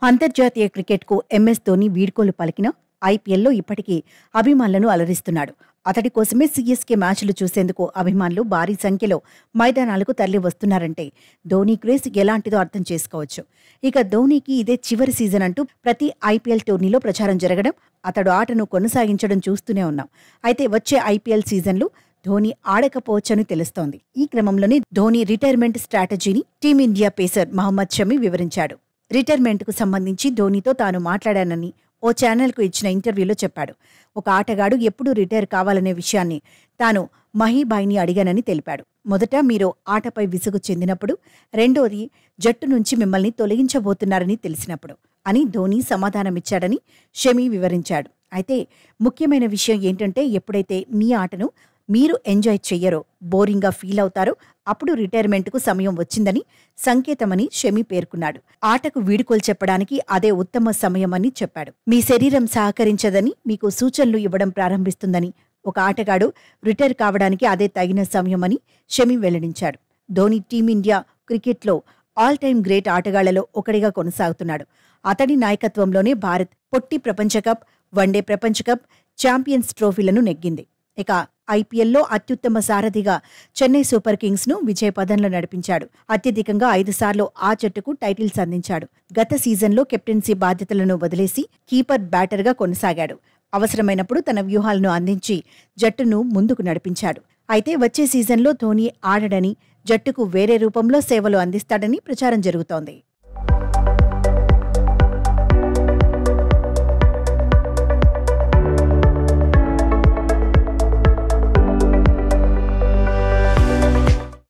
అంతర్జాతీయ క్రికెట్కు ఎంఎస్ ధోని వీడ్కోలు పలికినా ఐపీఎల్లో ఇప్పటికీ అభిమానులను అలరిస్తున్నాడు. అతడి కోసమే సీఎస్కే మ్యాచ్లు చూసేందుకు అభిమానులు భారీ సంఖ్యలో మైదానాలకు తరలి వస్తున్నారంటే ధోని క్రేజ్ ఎలాంటిదో అర్థం చేసుకోవచ్చు. ఇక ధోనీకి ఇదే చివరి సీజన్ అంటూ ప్రతి ఐపీఎల్ టోర్నీలో ప్రచారం జరగడం, అతడు ఆటను కొనసాగించడం చూస్తూనే ఉన్నాం. అయితే వచ్చే ఐపీఎల్ సీజన్లో ధోని ఆడకపోవచ్చని తెలుస్తోంది. ఈ క్రమంలోనే ధోని రిటైర్మెంట్ స్ట్రాటజీని టీమిండియా పేసర్ మహమ్మద్ షమి వివరించాడు. రిటైర్మెంట్కు సంబంధించి ధోనీతో తాను మాట్లాడానని ఓ ఛానల్కు ఇచ్చిన ఇంటర్వ్యూలో చెప్పాడు. ఒక ఆటగాడు ఎప్పుడు రిటైర్ కావాలనే విషయాన్ని తాను మహీబాయిని అడిగానని తెలిపాడు. మొదట మీరు ఆటపై విసుగు చెందినప్పుడు, రెండోది జట్టు నుంచి మిమ్మల్ని తొలగించబోతున్నారని తెలిసినప్పుడు అని ధోని సమాధానమిచ్చాడని షమి వివరించాడు. అయితే ముఖ్యమైన విషయం ఏంటంటే ఎప్పుడైతే మీ ఆటను మీరు ఎంజాయ్ చెయ్యరో, బోరింగ్గా ఫీల్ అవుతారో అప్పుడు రిటైర్మెంట్కు సమయం వచ్చిందని సంకేతమని షమి పేర్కొన్నాడు. ఆటకు వీడుకోలు చెప్పడానికి అదే ఉత్తమ సమయమని చెప్పాడు. మీ శరీరం సహకరించదని మీకు సూచనలు ఇవ్వడం ప్రారంభిస్తుందని, ఒక ఆటగాడు రిటైర్ కావడానికి అదే తగిన సమయమని షమి వెల్లడించాడు. ధోని టీమిండియా క్రికెట్లో ఆల్ టైమ్ గ్రేట్ ఆటగాళ్లలో ఒకడిగా కొనసాగుతున్నాడు. అతడి నాయకత్వంలోనే భారత్ పొట్టి ప్రపంచకప్, వన్డే ప్రపంచకప్, ఛాంపియన్స్ ట్రోఫీలను నెగ్గింది. ఇక ఐపీఎల్లో అత్యుత్తమ సారథిగా చెన్నై సూపర్ కింగ్స్ ను విజయపథంలో నడిపించాడు. అత్యధికంగా 5 సార్లు ఆ జట్టుకు టైటిల్స్ అందించాడు. గత సీజన్లో కెప్టెన్సీ బాధ్యతలను వదిలేసి కీపర్ బ్యాటర్గా కొనసాగాడు. అవసరమైనప్పుడు తన వ్యూహాలను అందించి జట్టును ముందుకు నడిపించాడు. అయితే వచ్చే సీజన్లో ధోని ఆడడని, జట్టుకు వేరే రూపంలో సేవలు అందిస్తాడని ప్రచారం జరుగుతోంది.